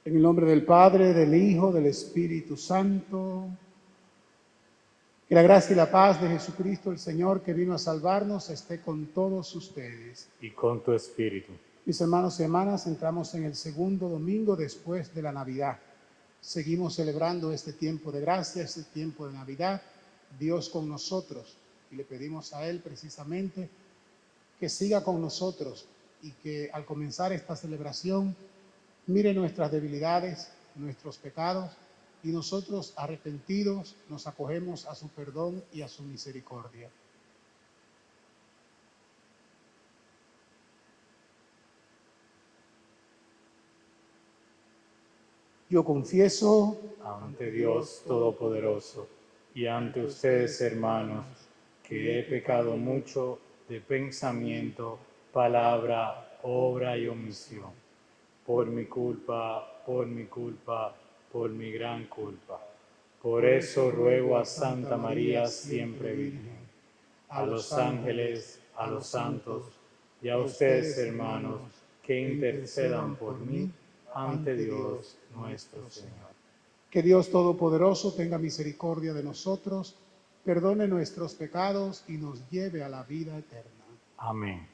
En el nombre del Padre, del Hijo, del Espíritu Santo. Que la gracia y la paz de Jesucristo, el Señor, que vino a salvarnos, esté con todos ustedes. Y con tu espíritu. Mis hermanos y hermanas, entramos en el segundo domingo después de la Navidad. Seguimos celebrando este tiempo de gracia, este tiempo de Navidad, Dios con nosotros. Y le pedimos a Él precisamente que siga con nosotros y que al comenzar esta celebración mire nuestras debilidades, nuestros pecados, y nosotros arrepentidos nos acogemos a su perdón y a su misericordia. Yo confieso Ante Dios Todopoderoso y ante ustedes, hermanos, que he pecado mucho de pensamiento, palabra, obra y omisión. Por mi culpa, por mi culpa, por mi gran culpa. Por eso ruego a Santa María, siempre Virgen, a los ángeles, a los santos y a ustedes, hermanos, que intercedan por mí ante Dios nuestro Señor. que Dios Todopoderoso tenga misericordia de nosotros, perdone nuestros pecados y nos lleve a la vida eterna. Amén.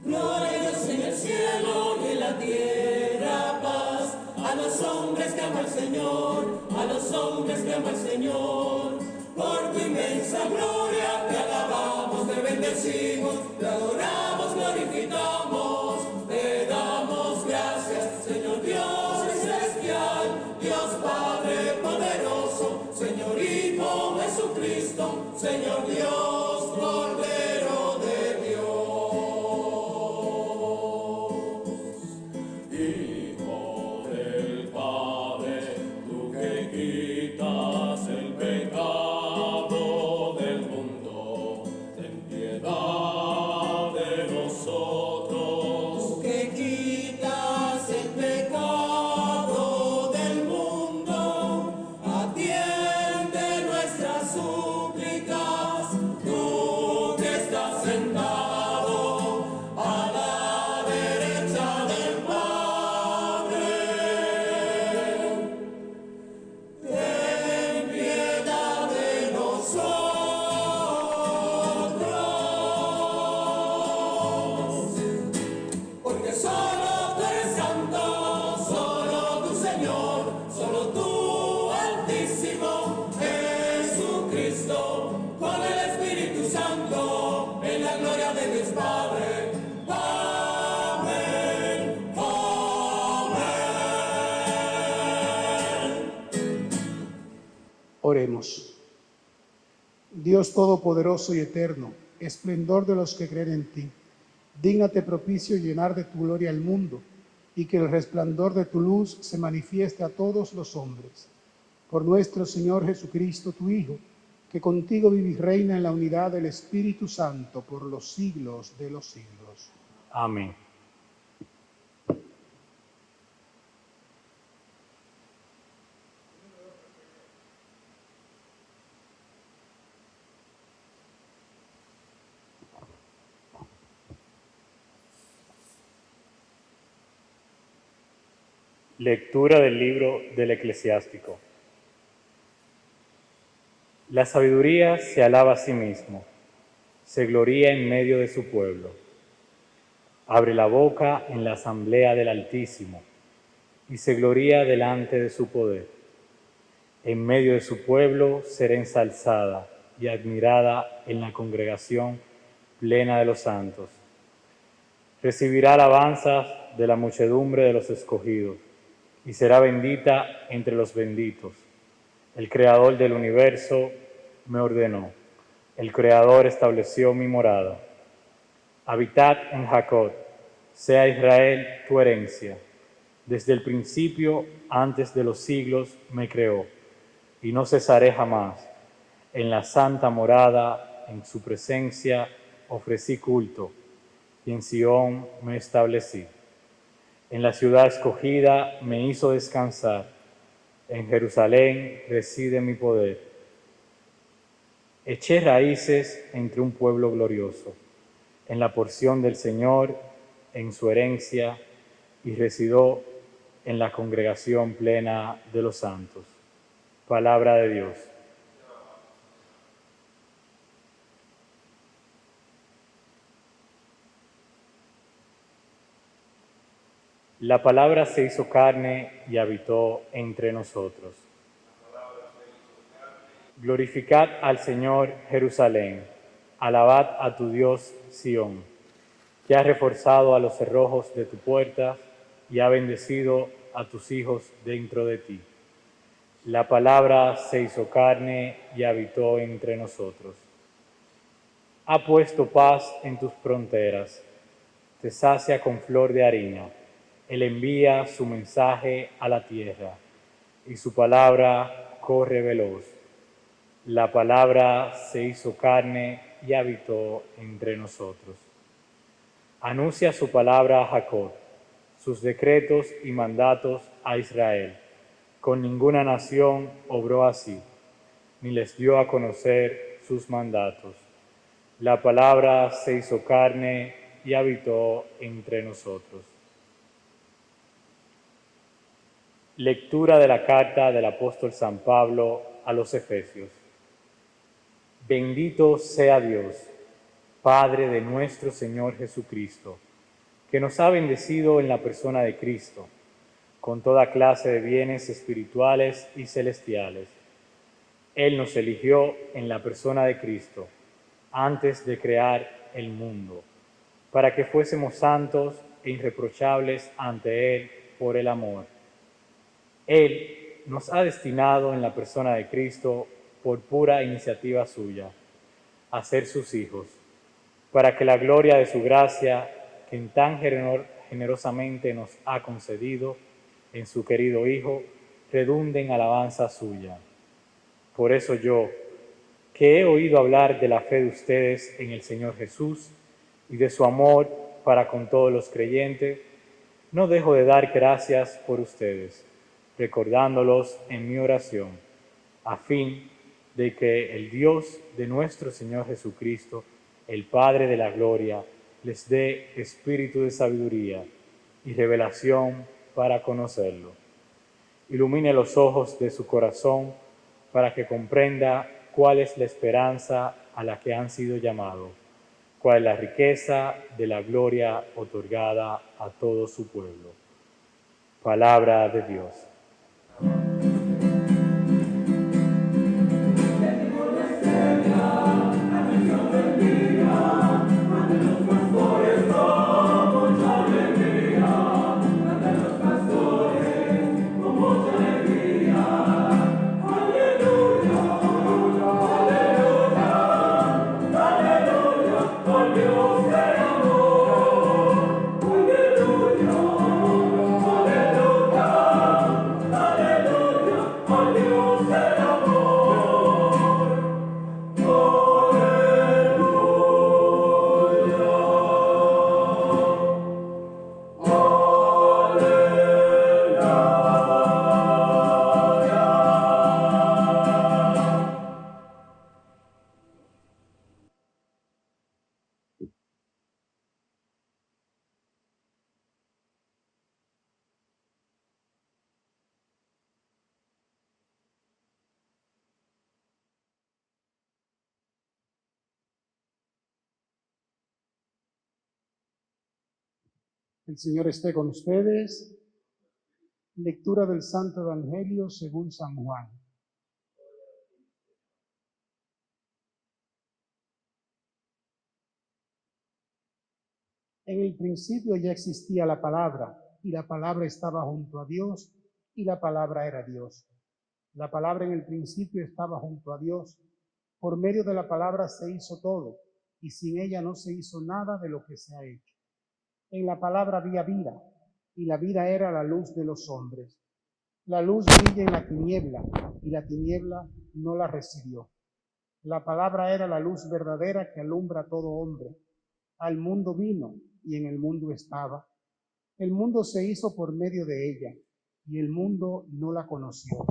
Gloria a Dios en el cielo y en la tierra, paz a los hombres que ama el Señor, a los hombres que ama el Señor. Por tu inmensa gloria te alabamos, te bendecimos, te adoramos, glorificamos, te damos gracias, Señor Dios celestial, Dios Padre poderoso, Señor Hijo Jesucristo, Señor Dios Cordero de Dios. Hijo del Padre, tú que quitas el pecado del mundo, ten piedad de nosotros. Tú que quitas el pecado del mundo, atiende nuestras súplicas. Tú que estás sentado a la derecha del Padre, ten piedad de nosotros. Porque solo tú eres santo, solo tú Señor, solo tú Altísimo, Jesucristo, con el Espíritu Santo, en la gloria de Dios Padre. Amén, amén. Oremos. Dios Todopoderoso y Eterno, esplendor de los que creen en ti, dígnate propicio llenar de tu gloria el mundo, y que el resplandor de tu luz se manifieste a todos los hombres. Por nuestro Señor Jesucristo, tu Hijo, que contigo vive y reina en la unidad del Espíritu Santo por los siglos de los siglos. Amén. Lectura del libro del Eclesiástico. La sabiduría se alaba a sí mismo, se gloría en medio de su pueblo. Abre la boca en la asamblea del Altísimo y se gloría delante de su poder. En medio de su pueblo será ensalzada y admirada en la congregación plena de los santos. Recibirá alabanzas de la muchedumbre de los escogidos y será bendita entre los benditos. El Creador del universo me ordenó. El Creador estableció mi morada. Habitad en Jacob, sea Israel tu herencia. Desde el principio, antes de los siglos, me creó, y no cesaré jamás. En la santa morada, en su presencia, ofrecí culto, y en Sión me establecí. En la ciudad escogida me hizo descansar. En Jerusalén reside mi poder. Eché raíces entre un pueblo glorioso, en la porción del Señor, en su herencia, y residió en la congregación plena de los santos. Palabra de Dios. La palabra se hizo carne y habitó entre nosotros. Glorificad al Señor, Jerusalén. Alabad a tu Dios, Sión, que ha reforzado a los cerrojos de tu puerta y ha bendecido a tus hijos dentro de ti. La palabra se hizo carne y habitó entre nosotros. Ha puesto paz en tus fronteras, te sacia con flor de harina. Él envía su mensaje a la tierra, y su palabra corre veloz. La palabra se hizo carne y habitó entre nosotros. Anuncia su palabra a Jacob, sus decretos y mandatos a Israel. Con ninguna nación obró así, ni les dio a conocer sus mandatos. La palabra se hizo carne y habitó entre nosotros. Lectura de la carta del apóstol San Pablo a los Efesios. Bendito sea Dios, Padre de nuestro Señor Jesucristo, que nos ha bendecido en la persona de Cristo, con toda clase de bienes espirituales y celestiales. Él nos eligió en la persona de Cristo, antes de crear el mundo, para que fuésemos santos e irreprochables ante Él por el amor. Él nos ha destinado en la persona de Cristo, por pura iniciativa suya, a ser sus hijos, para que la gloria de su gracia, que tan generosamente nos ha concedido en su querido Hijo, redunde en alabanza suya. Por eso yo, que he oído hablar de la fe de ustedes en el Señor Jesús y de su amor para con todos los creyentes, no dejo de dar gracias por ustedes, recordándolos en mi oración, a fin de que el Dios de nuestro Señor Jesucristo, el Padre de la gloria, les dé espíritu de sabiduría y revelación para conocerlo. Ilumine los ojos de su corazón para que comprenda cuál es la esperanza a la que han sido llamados, cuál es la riqueza de la gloria otorgada a todo su pueblo. Palabra de Dios. El Señor esté con ustedes. Lectura del Santo Evangelio según San Juan. En el principio ya existía la palabra, y la palabra estaba junto a Dios, y la palabra era Dios. La palabra en el principio estaba junto a Dios. Por medio de la palabra se hizo todo, y sin ella no se hizo nada de lo que se ha hecho. En la palabra había vida, y la vida era la luz de los hombres. La luz brilla en la tiniebla, y la tiniebla no la recibió. La palabra era la luz verdadera que alumbra a todo hombre. Al mundo vino, y en el mundo estaba. El mundo se hizo por medio de ella, y el mundo no la conoció.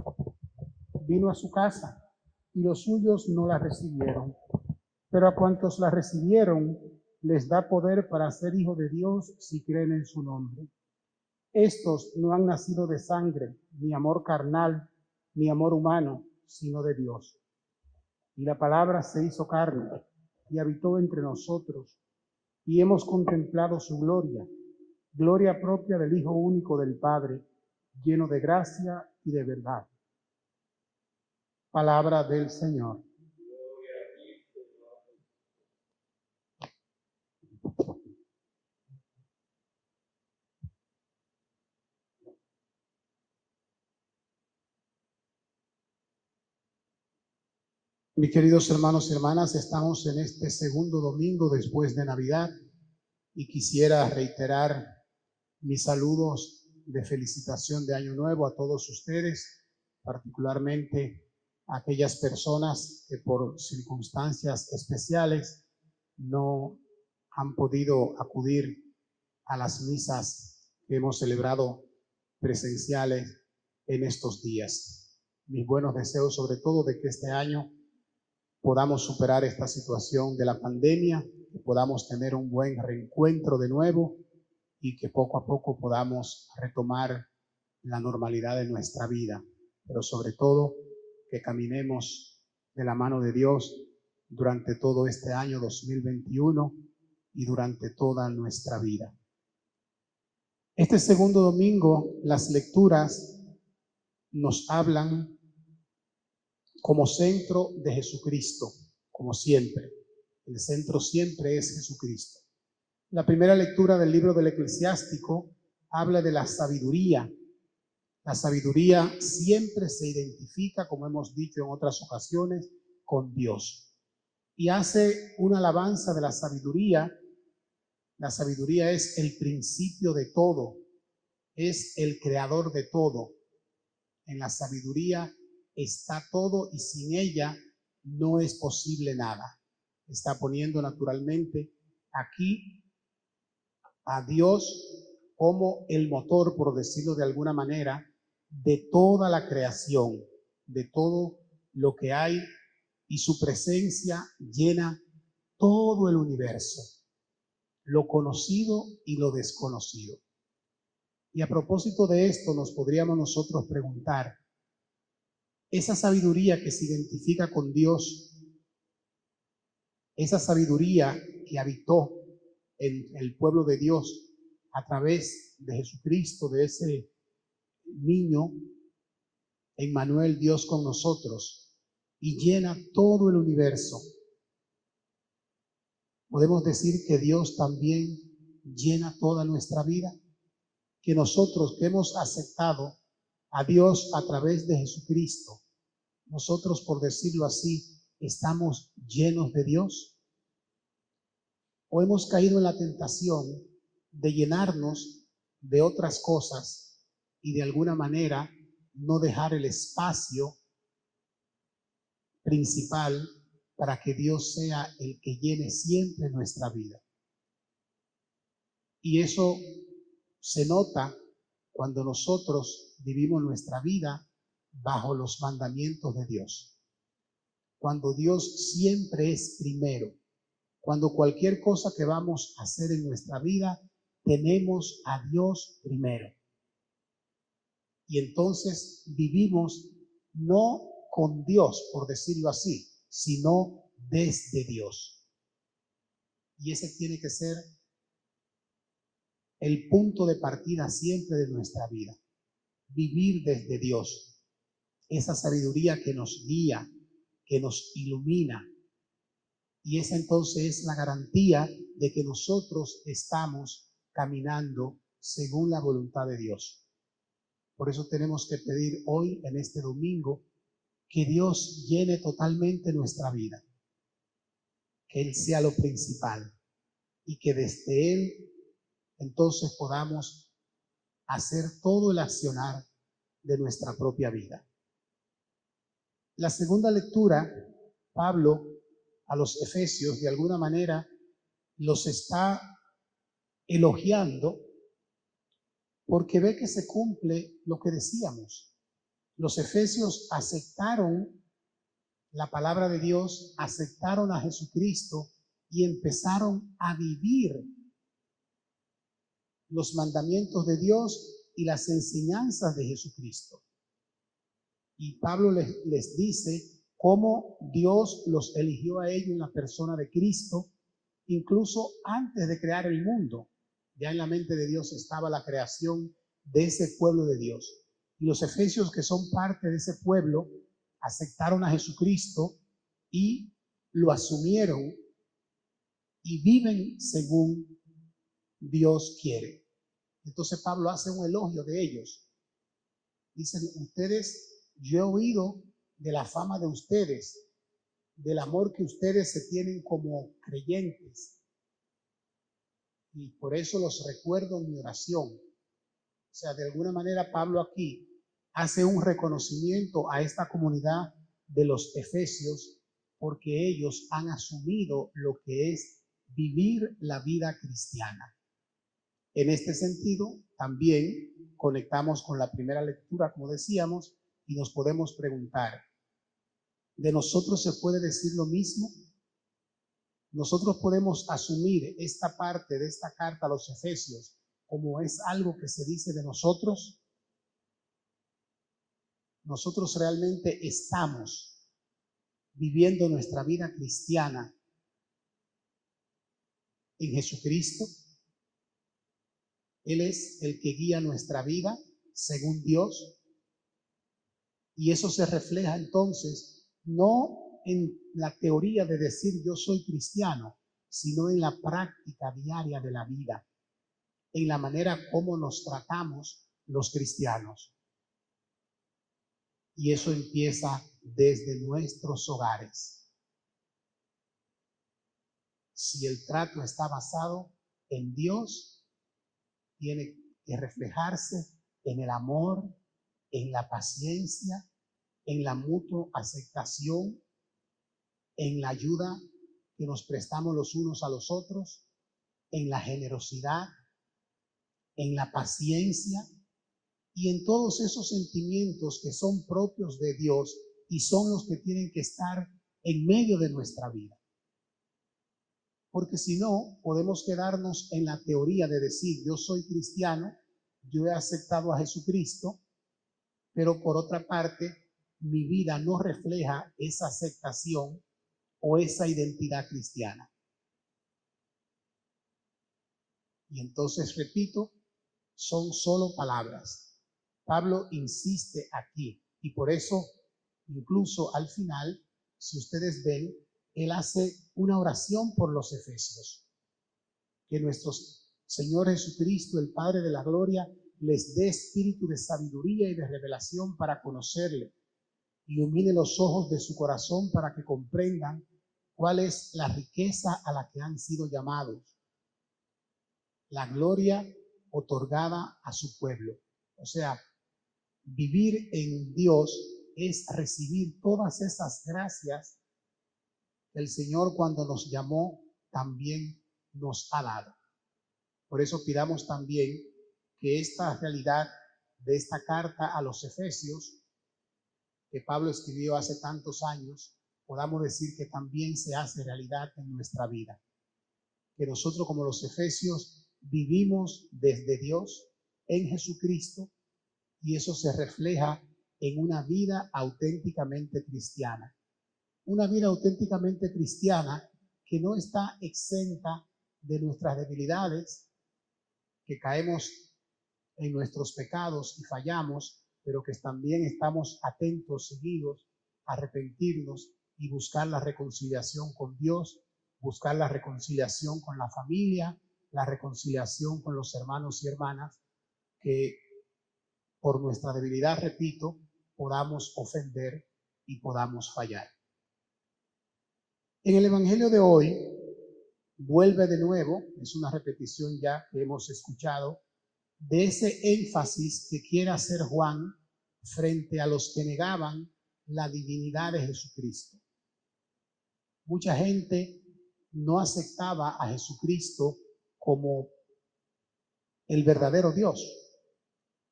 Vino a su casa, y los suyos no la recibieron. Pero a cuantos la recibieron, les da poder para ser hijos de Dios si creen en su nombre. Estos no han nacido de sangre, ni amor carnal, ni amor humano, sino de Dios. Y la palabra se hizo carne, y habitó entre nosotros, y hemos contemplado su gloria, gloria propia del Hijo único del Padre, lleno de gracia y de verdad. Palabra del Señor. Mis queridos hermanos y hermanas, estamos en este segundo domingo después de Navidad y quisiera reiterar mis saludos de felicitación de Año Nuevo a todos ustedes, particularmente a aquellas personas que por circunstancias especiales no han podido acudir a las misas que hemos celebrado presenciales en estos días. Mis buenos deseos sobre todo de que este año podamos superar esta situación de la pandemia, que podamos tener un buen reencuentro de nuevo y que poco a poco podamos retomar la normalidad de nuestra vida, pero sobre todo que caminemos de la mano de Dios durante todo este año 2021 y durante toda nuestra vida. Este segundo domingo, las lecturas nos hablan como centro de Jesucristo, como siempre. El centro siempre es Jesucristo. La primera lectura del libro del Eclesiástico habla de la sabiduría. La sabiduría siempre se identifica, como hemos dicho en otras ocasiones, con Dios. Y hace una alabanza de la sabiduría. La sabiduría es el principio de todo, es el creador de todo. En la sabiduría está todo y sin ella no es posible nada. Está poniendo naturalmente aquí a Dios como el motor, por decirlo de alguna manera, de toda la creación, de todo lo que hay, y su presencia llena todo el universo, lo conocido y lo desconocido. Y a propósito de esto nos podríamos nosotros preguntar, esa sabiduría que se identifica con Dios, esa sabiduría que habitó en el pueblo de Dios a través de Jesucristo, de ese niño, Emmanuel, Dios con nosotros, y llena todo el universo. Podemos decir que Dios también llena toda nuestra vida, que nosotros que hemos aceptado a Dios a través de Jesucristo, nosotros, por decirlo así, estamos llenos de Dios. ¿O hemos caído en la tentación de llenarnos de otras cosas y de alguna manera no dejar el espacio principal para que Dios sea el que llene siempre nuestra vida? Y eso se nota cuando nosotros vivimos nuestra vida bajo los mandamientos de Dios. Cuando Dios siempre es primero. Cuando cualquier cosa que vamos a hacer en nuestra vida, tenemos a Dios primero. Y entonces vivimos no con Dios, por decirlo así, sino desde Dios. Y ese tiene que ser el punto de partida siempre de nuestra vida. Vivir desde Dios. Esa sabiduría que nos guía, que nos ilumina. Y esa entonces es la garantía de que nosotros estamos caminando según la voluntad de Dios. Por eso tenemos que pedir hoy, en este domingo, que Dios llene totalmente nuestra vida. Que Él sea lo principal y que desde Él entonces podamos hacer todo el accionar de nuestra propia vida. La segunda lectura, Pablo a los Efesios de alguna manera los está elogiando porque ve que se cumple lo que decíamos. Los Efesios aceptaron la palabra de Dios, aceptaron a Jesucristo y empezaron a vivir los mandamientos de Dios y las enseñanzas de Jesucristo. Y Pablo les dice cómo Dios los eligió a ellos en la persona de Cristo, incluso antes de crear el mundo. Ya en la mente de Dios estaba la creación de ese pueblo de Dios. Y los efesios, que son parte de ese pueblo, aceptaron a Jesucristo y lo asumieron y viven según Dios quiere. Entonces Pablo hace un elogio de ellos. Dicen, ustedes, yo he oído de la fama de ustedes, del amor que ustedes se tienen como creyentes. Y por eso los recuerdo en mi oración. O sea, de alguna manera Pablo aquí hace un reconocimiento a esta comunidad de los efesios porque ellos han asumido lo que es vivir la vida cristiana. En este sentido, también conectamos con la primera lectura, como decíamos, y nos podemos preguntar, ¿de nosotros se puede decir lo mismo? Nosotros podemos asumir esta parte de esta carta a los Efesios como es algo que se dice de nosotros. Nosotros realmente estamos viviendo nuestra vida cristiana en Jesucristo. Él es el que guía nuestra vida según Dios. Y eso se refleja entonces no en la teoría de decir yo soy cristiano, sino en la práctica diaria de la vida, en la manera como nos tratamos los cristianos. Y eso empieza desde nuestros hogares. Si el trato está basado en Dios, tiene que reflejarse en el amor, en la paciencia, en la mutua aceptación, en la ayuda que nos prestamos los unos a los otros, en la generosidad, en la paciencia y en todos esos sentimientos que son propios de Dios y son los que tienen que estar en medio de nuestra vida. Porque si no, podemos quedarnos en la teoría de decir yo soy cristiano, yo he aceptado a Jesucristo, pero por otra parte, mi vida no refleja esa aceptación o esa identidad cristiana. Y entonces, repito, son solo palabras. Pablo insiste aquí y por eso, incluso al final, si ustedes ven, él hace una oración por los efesios. Que nuestro Señor Jesucristo, el Padre de la Gloria, les dé espíritu de sabiduría y de revelación para conocerle. Ilumine los ojos de su corazón para que comprendan cuál es la riqueza a la que han sido llamados, la gloria otorgada a su pueblo. O sea, vivir en Dios es recibir todas esas gracias que el Señor, cuando nos llamó, también nos ha dado. Por eso pidamos también que esta realidad de esta carta a los Efesios, que Pablo escribió hace tantos años, podamos decir que también se hace realidad en nuestra vida. Que nosotros, como los Efesios, vivimos desde Dios en Jesucristo y eso se refleja en una vida auténticamente cristiana. Una vida auténticamente cristiana que no está exenta de nuestras debilidades, que caemos en nuestros pecados y fallamos, pero que también estamos atentos, seguidos, a arrepentirnos y buscar la reconciliación con Dios, buscar la reconciliación con la familia, la reconciliación con los hermanos y hermanas, que por nuestra debilidad, repito, podamos ofender y podamos fallar. En el Evangelio de hoy vuelve de nuevo, es una repetición ya que hemos escuchado, de ese énfasis que quiere hacer Juan frente a los que negaban la divinidad de Jesucristo. Mucha gente no aceptaba a Jesucristo como el verdadero Dios.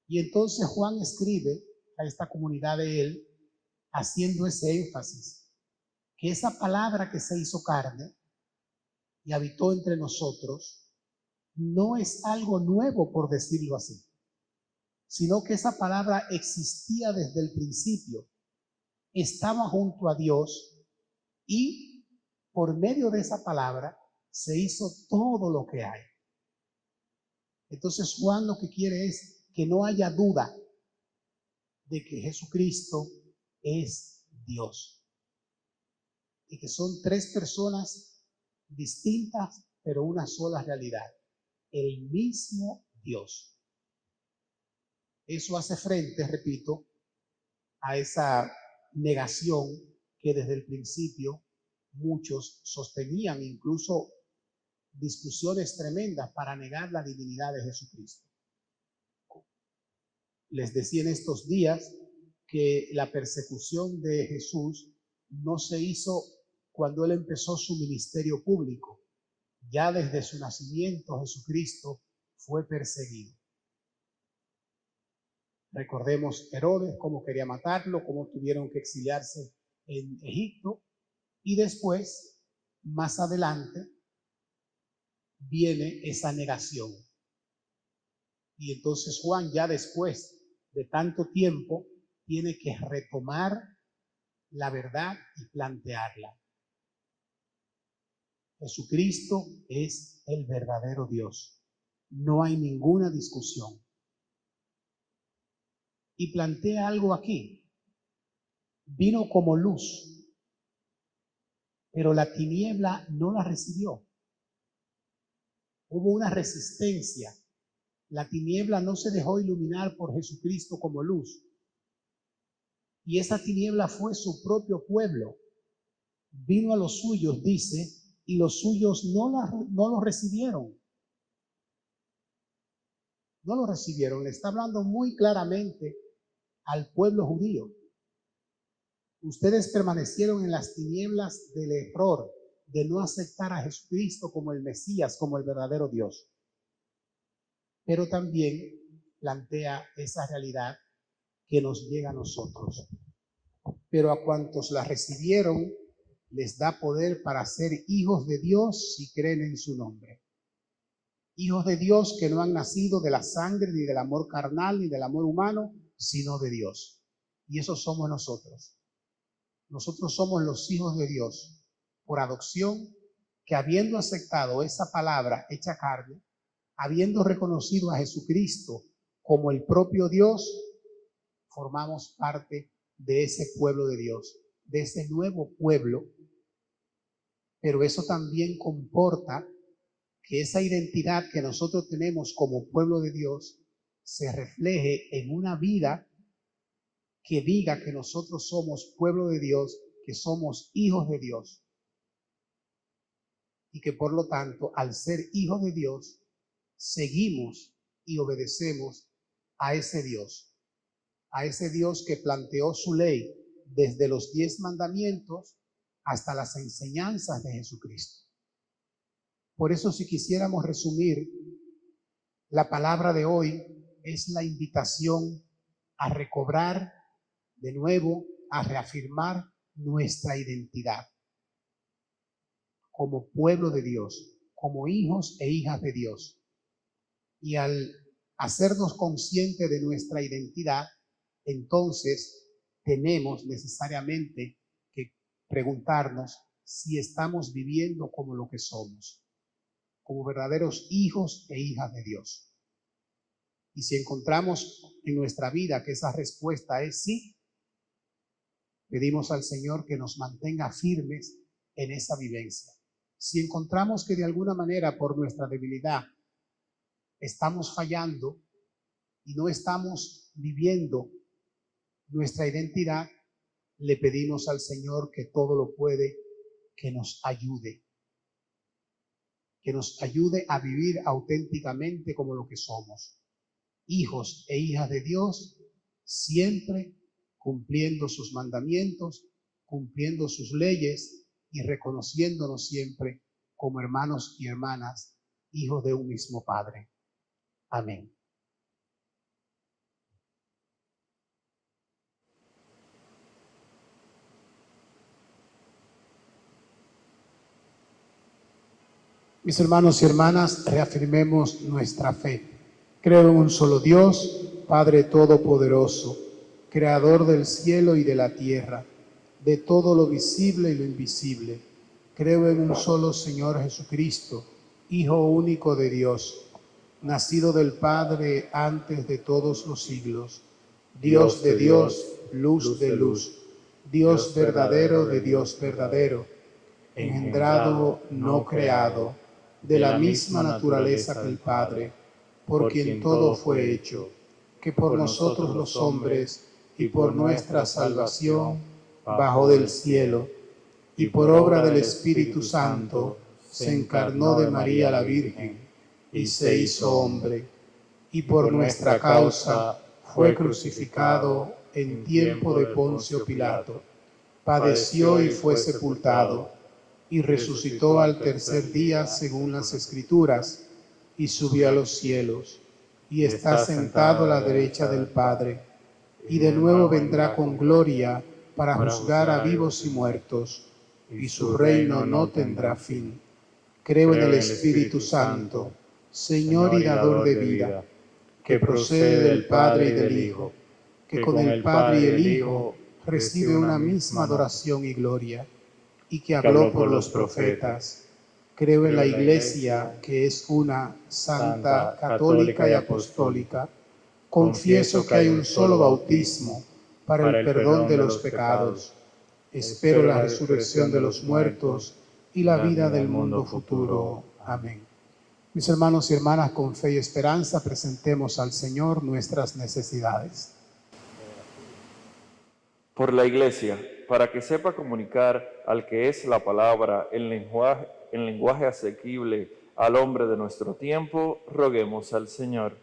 Y entonces Juan escribe a esta comunidad de él haciendo ese énfasis, que esa palabra que se hizo carne y habitó entre nosotros no es algo nuevo, por decirlo así, sino que esa palabra existía desde el principio, estaba junto a Dios y por medio de esa palabra se hizo todo lo que hay. Entonces Juan lo que quiere es que no haya duda de que Jesucristo es Dios y que son tres personas distintas, pero una sola realidad, el mismo Dios. Eso hace frente, repito, a esa negación que desde el principio muchos sostenían, incluso discusiones tremendas para negar la divinidad de Jesucristo. Les decía en estos días que la persecución de Jesús no se hizo cuando él empezó su ministerio público. Ya desde su nacimiento Jesucristo fue perseguido. Recordemos Herodes, cómo quería matarlo, cómo tuvieron que exiliarse en Egipto, y después, más adelante, viene esa negación. Y entonces Juan, ya después de tanto tiempo, tiene que retomar la verdad y plantearla. Jesucristo es el verdadero Dios. No hay ninguna discusión. Y plantea algo aquí. Vino como luz, pero la tiniebla no la recibió. Hubo una resistencia. La tiniebla no se dejó iluminar por Jesucristo como luz. Y esa tiniebla fue su propio pueblo. Vino a los suyos, dice, y los suyos no lo recibieron. No lo recibieron. Le está hablando muy claramente al pueblo judío. Ustedes permanecieron en las tinieblas del error, de no aceptar a Jesucristo como el Mesías, como el verdadero Dios. Pero también plantea esa realidad que nos llega a nosotros. Pero a cuantos la recibieron, les da poder para ser hijos de Dios si creen en su nombre. Hijos de Dios que no han nacido de la sangre, ni del amor carnal, ni del amor humano, sino de Dios. Y eso somos nosotros. Nosotros somos los hijos de Dios por adopción, que habiendo aceptado esa palabra hecha carne, habiendo reconocido a Jesucristo como el propio Dios, formamos parte de ese pueblo de Dios, de ese nuevo pueblo. Pero eso también comporta que esa identidad que nosotros tenemos como pueblo de Dios se refleje en una vida que diga que nosotros somos pueblo de Dios, que somos hijos de Dios. Y que por lo tanto, al ser hijos de Dios, seguimos y obedecemos a ese Dios que planteó su ley desde los 10 mandamientos hasta las enseñanzas de Jesucristo. Por eso, si quisiéramos resumir, la palabra de hoy es la invitación a recobrar de nuevo, a reafirmar nuestra identidad como pueblo de Dios, como hijos e hijas de Dios. Y al hacernos conscientes de nuestra identidad, entonces tenemos necesariamente que preguntarnos si estamos viviendo como lo que somos, como verdaderos hijos e hijas de Dios. Y si encontramos en nuestra vida que esa respuesta es sí, pedimos al Señor que nos mantenga firmes en esa vivencia. Si encontramos que de alguna manera por nuestra debilidad estamos fallando y no estamos viviendo nuestra identidad, le pedimos al Señor que todo lo puede, que nos ayude a vivir auténticamente como lo que somos, hijos e hijas de Dios, siempre cumpliendo sus mandamientos, cumpliendo sus leyes y reconociéndonos siempre como hermanos y hermanas, hijos de un mismo Padre. Amén. Mis hermanos y hermanas, reafirmemos nuestra fe. Creo en un solo Dios, Padre Todopoderoso, Creador del cielo y de la tierra, de todo lo visible y lo invisible. Creo en un solo Señor Jesucristo, Hijo único de Dios, nacido del Padre antes de todos los siglos, Dios de Dios, luz de luz, Dios verdadero de Dios verdadero, engendrado, no creado, de la misma naturaleza que el Padre, por quien todo fue hecho, que por nosotros los hombres y por nuestra salvación bajó del cielo, y por obra del Espíritu Santo se encarnó de María la Virgen y se hizo hombre, y por nuestra causa fue crucificado en tiempo de Poncio Pilato, padeció y fue sepultado, y resucitó al tercer día según las Escrituras, y subió a los cielos, y está sentado a la derecha del Padre, y de nuevo vendrá con gloria para juzgar a vivos y muertos, y su reino no tendrá fin. Creo en el Espíritu Santo, Señor y dador de vida, que procede del Padre y del Hijo, que con el Padre y el Hijo recibe una misma adoración y gloria, y que habló por los profetas. Creo en la Iglesia, que es una, santa, católica y apostólica. Confieso que hay un solo bautismo para el perdón de los pecados. Espero la resurrección de los muertos y la vida del mundo futuro. Amén. Mis hermanos y hermanas, con fe y esperanza presentemos al Señor nuestras necesidades. Por la Iglesia, para que sepa comunicar al que es la palabra en lenguaje asequible al hombre de nuestro tiempo, roguemos al Señor.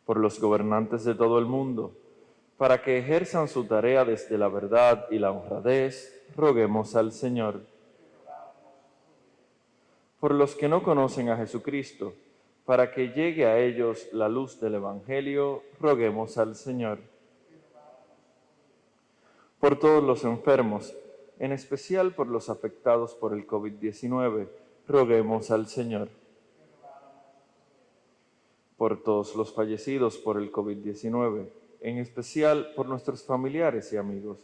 Por los gobernantes de todo el mundo, para que ejerzan su tarea desde la verdad y la honradez, roguemos al Señor. Por los que no conocen a Jesucristo, para que llegue a ellos la luz del Evangelio, roguemos al Señor. Por todos los enfermos, en especial por los afectados por el COVID-19, roguemos al Señor. Por todos los fallecidos por el COVID-19, en especial por nuestros familiares y amigos,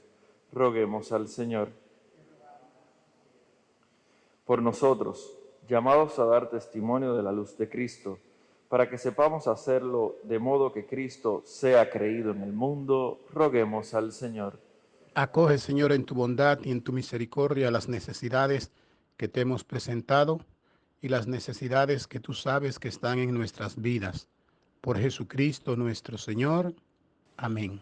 roguemos al Señor. Por nosotros, llamados a dar testimonio de la luz de Cristo, para que sepamos hacerlo de modo que Cristo sea creído en el mundo, roguemos al Señor. Acoge, Señor, en tu bondad y en tu misericordia las necesidades que te hemos presentado y las necesidades que tú sabes que están en nuestras vidas. Por Jesucristo nuestro Señor. Amén.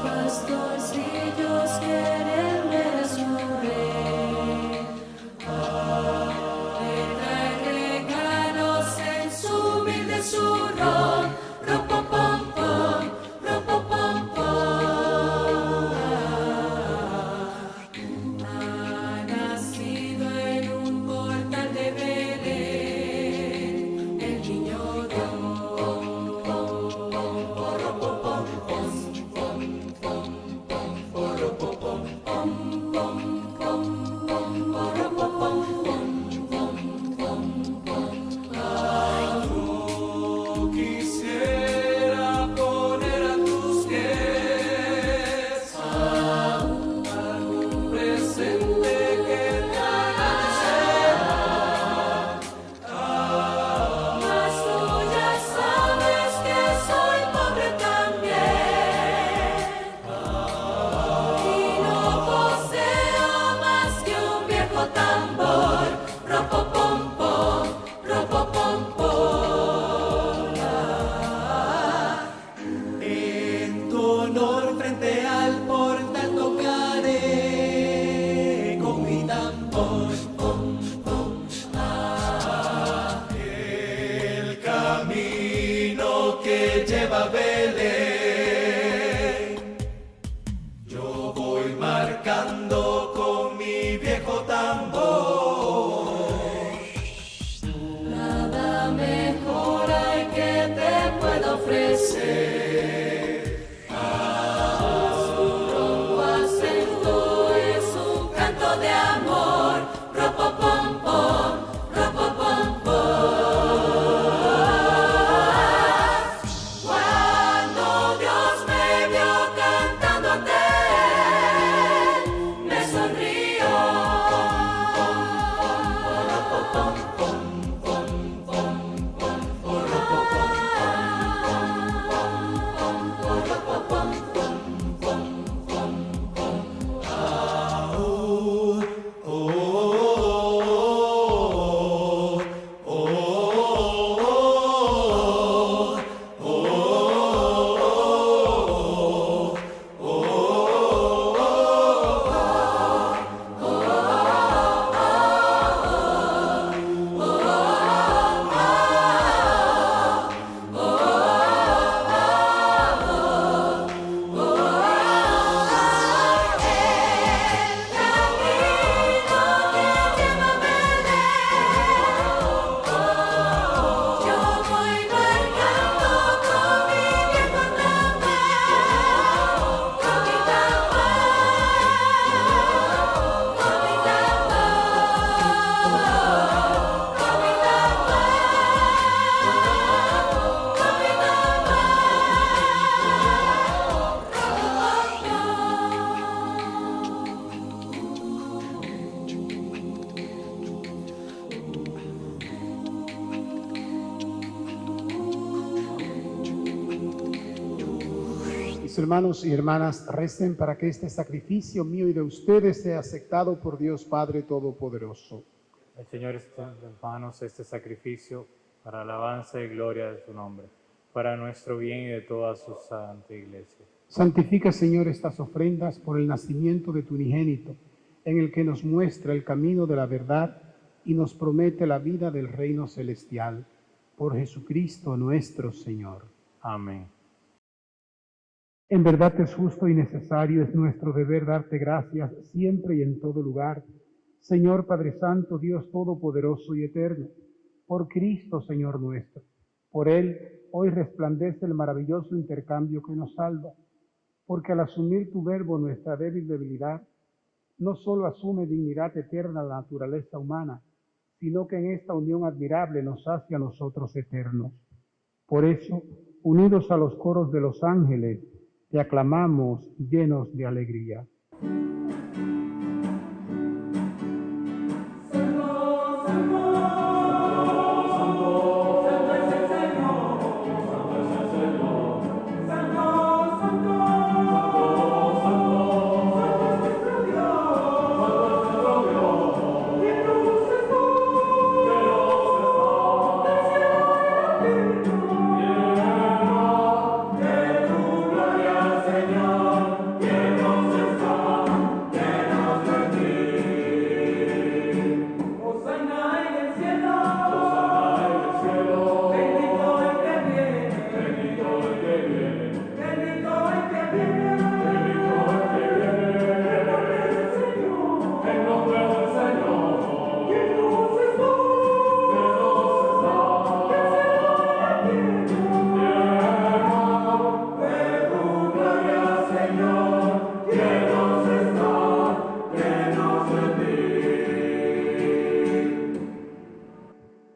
Pastores hermanos y hermanas recen para que este sacrificio mío y de ustedes sea aceptado por Dios Padre Todopoderoso. El Señor esté en tus manos este sacrificio para alabanza y gloria de su nombre, para nuestro bien y de toda su santa Iglesia. Santifica, Señor, estas ofrendas por el nacimiento de tu unigénito, en el que nos muestra el camino de la verdad y nos promete la vida del reino celestial. Por Jesucristo nuestro Señor. Amén. En verdad es justo y necesario, es nuestro deber darte gracias siempre y en todo lugar, Señor Padre Santo, Dios Todopoderoso y Eterno, por Cristo, Señor nuestro. Por Él hoy resplandece el maravilloso intercambio que nos salva, porque al asumir tu verbo nuestra débil debilidad, no solo asume dignidad eterna la naturaleza humana, sino que en esta unión admirable nos hace a nosotros eternos. Por eso, unidos a los coros de los ángeles, te aclamamos llenos de alegría.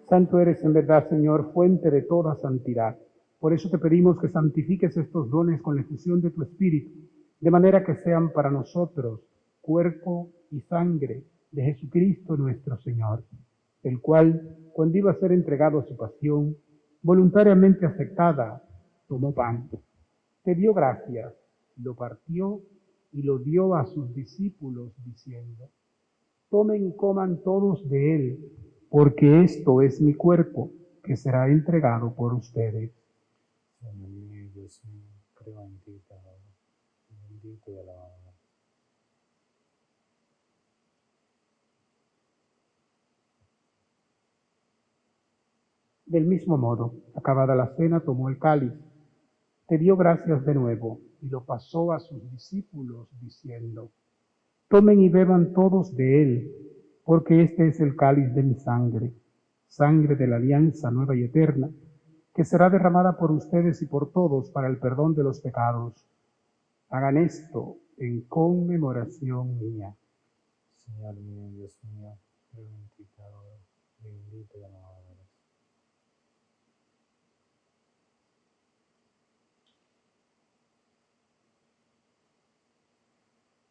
Santo eres en verdad, Señor, fuente de toda santidad. Por eso te pedimos que santifiques estos dones con la efusión de tu Espíritu, de manera que sean para nosotros cuerpo y sangre de Jesucristo nuestro Señor, el cual, cuando iba a ser entregado a su pasión, voluntariamente aceptada, tomó pan, te dio gracias, lo partió y lo dio a sus discípulos, diciendo: tomen y coman todos de él, porque esto es mi cuerpo, que será entregado por ustedes. Señor mío, Dios mío, creo en ti, te adoro. Bendito y alabado. Del mismo modo, acabada la cena, tomó el cáliz, te dio gracias de nuevo y lo pasó a sus discípulos, diciendo: tomen y beban todos de él, porque este es el cáliz de mi sangre, sangre de la alianza nueva y eterna, que será derramada por ustedes y por todos para el perdón de los pecados. Hagan esto en conmemoración mía. Señor mío, Dios mío, creo en ti, te adoro. Bendito y alabado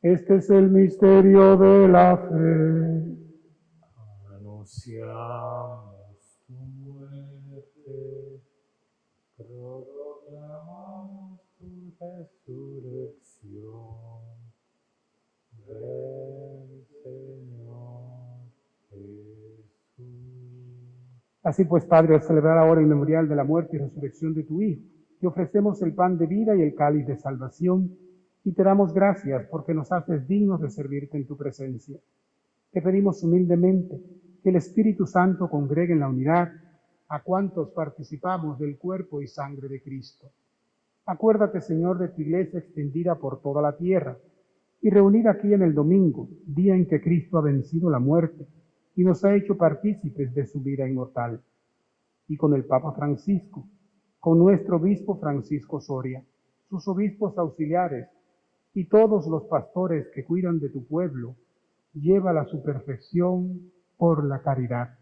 eres. Este es el misterio de la fe. Anunciamos tu muerte, proclamamos tu resurrección. Ven, Señor Jesús. Así pues, Padre, al celebrar ahora el memorial de la muerte y resurrección de tu Hijo, te ofrecemos el pan de vida y el cáliz de salvación, y te damos gracias porque nos haces dignos de servirte en tu presencia. Te pedimos humildemente que el Espíritu Santo congregue en la unidad a cuantos participamos del cuerpo y sangre de Cristo. Acuérdate, Señor, de tu iglesia extendida por toda la tierra y reunida aquí en el domingo, día en que Cristo ha vencido la muerte y nos ha hecho partícipes de su vida inmortal. Y con el Papa Francisco, con nuestro obispo Francisco Soria, sus obispos auxiliares y todos los pastores que cuidan de tu pueblo, llévala a su perfección por la caridad.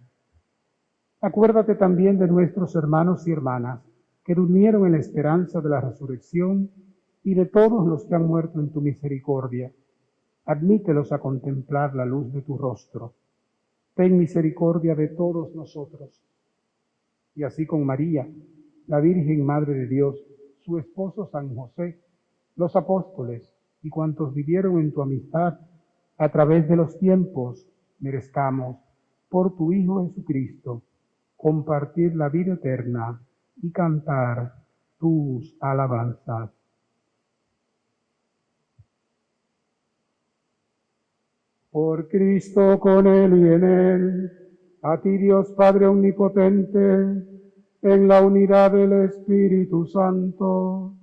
Acuérdate también de nuestros hermanos y hermanas que durmieron en la esperanza de la resurrección y de todos los que han muerto en tu misericordia. Admítelos a contemplar la luz de tu rostro. Ten misericordia de todos nosotros. Y así con María, la Virgen Madre de Dios, su esposo San José, los apóstoles y cuantos vivieron en tu amistad a través de los tiempos, merezcamos, por tu Hijo Jesucristo, compartir la vida eterna y cantar tus alabanzas. Por Cristo, con Él y en Él, a ti Dios Padre Omnipotente, en la unidad del Espíritu Santo,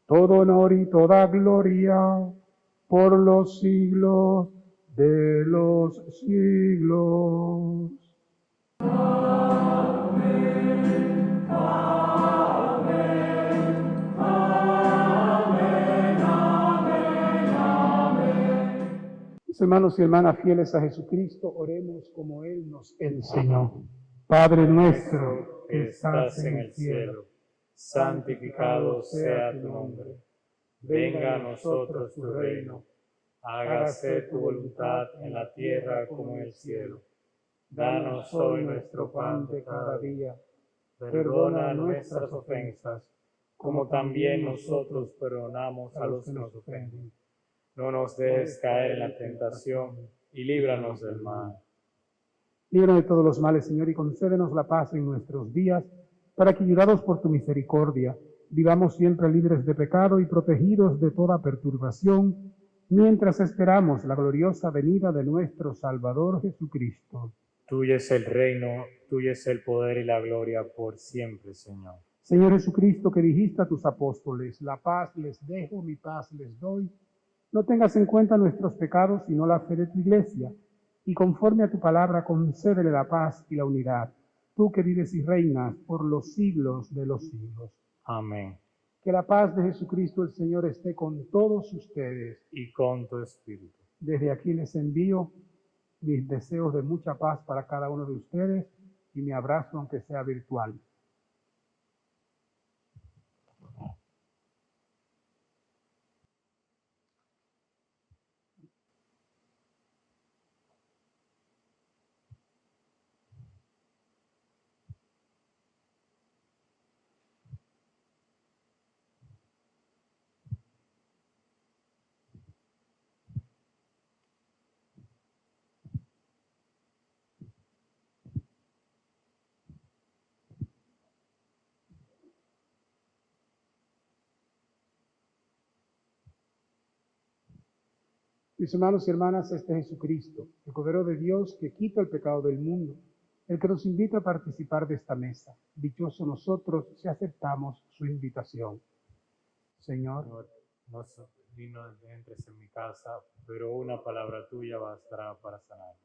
todo honor y toda gloria por los siglos de los siglos. Mis hermanos y hermanas fieles a Jesucristo, oremos como Él nos enseñó. Padre nuestro que estás en el cielo, santificado sea tu nombre. Venga a nosotros tu reino. Hágase tu voluntad en la tierra como en el cielo. Danos hoy nuestro pan de cada día. Perdona nuestras ofensas, como también nosotros perdonamos a los que nos ofenden. No nos dejes caer en la tentación y líbranos del mal. Líbranos de todos los males, Señor, y concédenos la paz en nuestros días, para que, ayudados por tu misericordia, vivamos siempre libres de pecado y protegidos de toda perturbación, mientras esperamos la gloriosa venida de nuestro Salvador Jesucristo. Tuyo es el reino, tuyo es el poder y la gloria por siempre, Señor. Señor Jesucristo, que dijiste a tus apóstoles, la paz les dejo, mi paz les doy, no tengas en cuenta nuestros pecados, sino la fe de tu Iglesia, y conforme a tu palabra concédele la paz y la unidad, tú que vives y reinas por los siglos de los siglos. Amén. Que la paz de Jesucristo el Señor esté con todos ustedes. Y con tu espíritu. Desde aquí les envío mis deseos de mucha paz para cada uno de ustedes y mi abrazo, aunque sea virtual. Mis hermanos y hermanas, este es Jesucristo, el Cordero de Dios que quita el pecado del mundo, el que nos invita a participar de esta mesa. Dichosos nosotros si aceptamos su invitación. Señor, No entres en mi casa, pero una palabra tuya bastará para sanar.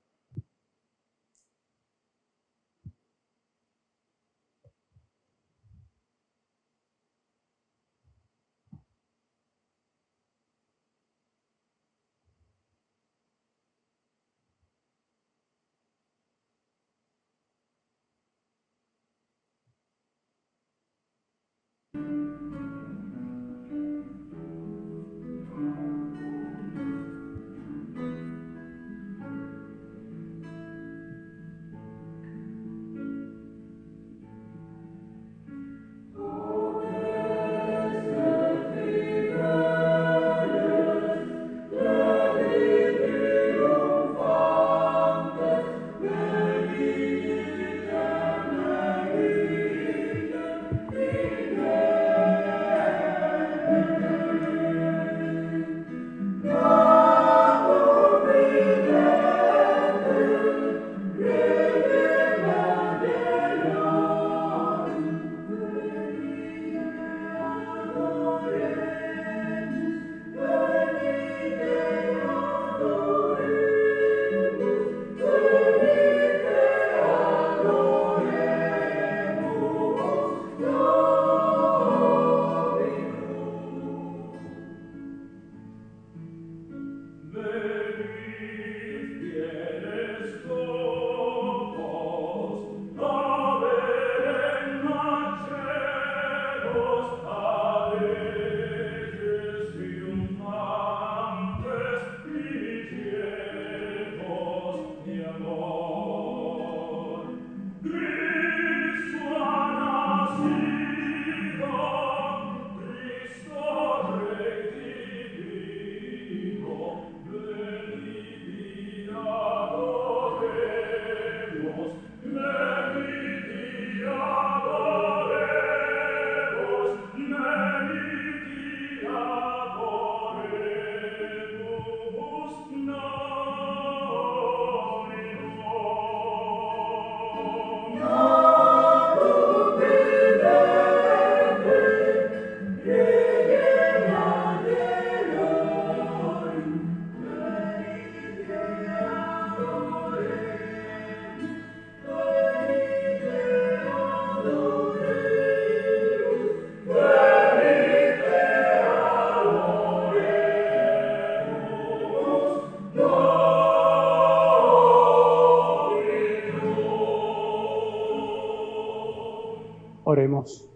Oremos.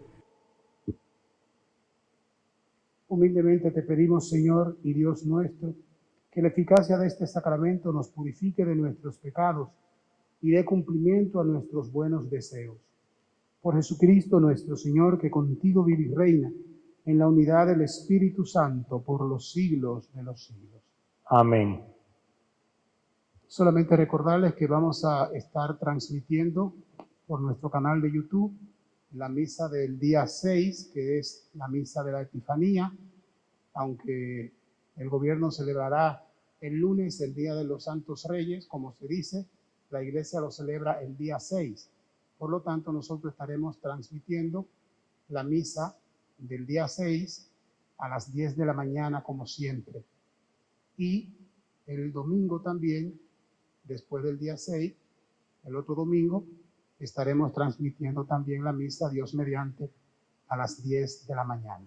Humildemente te pedimos, Señor y Dios nuestro, que la eficacia de este sacramento nos purifique de nuestros pecados y dé cumplimiento a nuestros buenos deseos. Por Jesucristo nuestro Señor, que contigo vive y reina en la unidad del Espíritu Santo por los siglos de los siglos. Amén. Solamente recordarles que vamos a estar transmitiendo por nuestro canal de YouTube la misa del día 6, que es la misa de la Epifanía, aunque el gobierno celebrará el lunes, el Día de los Santos Reyes, como se dice, la Iglesia lo celebra el día 6. Por lo tanto, nosotros estaremos transmitiendo la misa del día 6 a las 10 de la mañana, como siempre. Y el domingo también, después del día 6, el otro domingo, estaremos transmitiendo también la misa, Dios mediante, a las 10 de la mañana.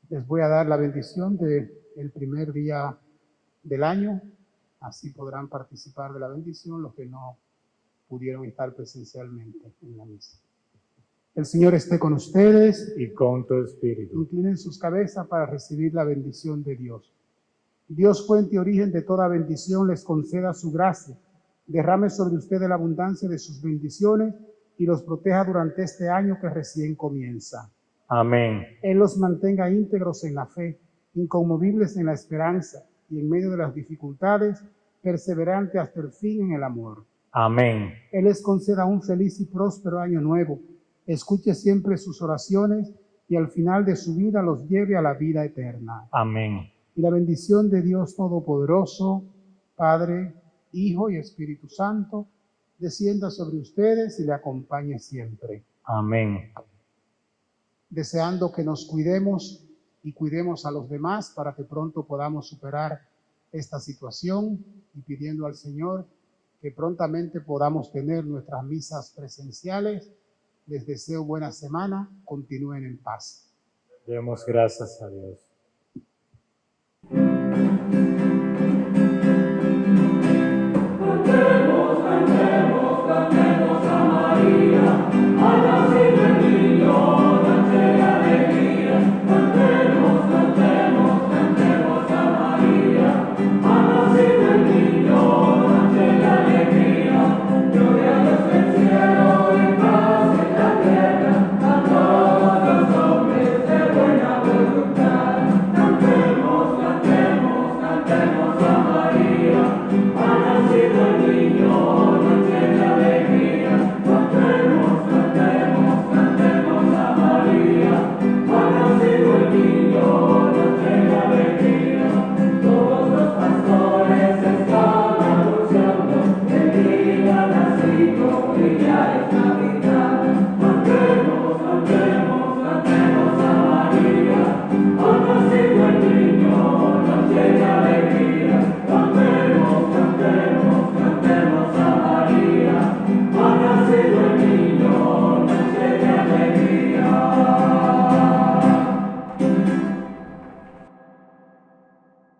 Les voy a dar la bendición del primer día del año, así podrán participar de la bendición los que no pudieron estar presencialmente en la misa. El Señor esté con ustedes. Y con tu espíritu. Inclinen sus cabezas para recibir la bendición de Dios. Dios, fuente y origen de toda bendición, les conceda su gracia, derrame sobre ustedes la abundancia de sus bendiciones y los proteja durante este año que recién comienza. Amén. Él los mantenga íntegros en la fe, inconmovibles en la esperanza y en medio de las dificultades, perseverantes hasta el fin en el amor. Amén. Él les conceda un feliz y próspero año nuevo, escuche siempre sus oraciones y al final de su vida los lleve a la vida eterna. Amén. Y la bendición de Dios Todopoderoso, Padre, Hijo y Espíritu Santo, descienda sobre ustedes y le acompañe siempre. Amén. Deseando que nos cuidemos y cuidemos a los demás para que pronto podamos superar esta situación y pidiendo al Señor que prontamente podamos tener nuestras misas presenciales. Les deseo buena semana, continúen en paz. Demos gracias a Dios.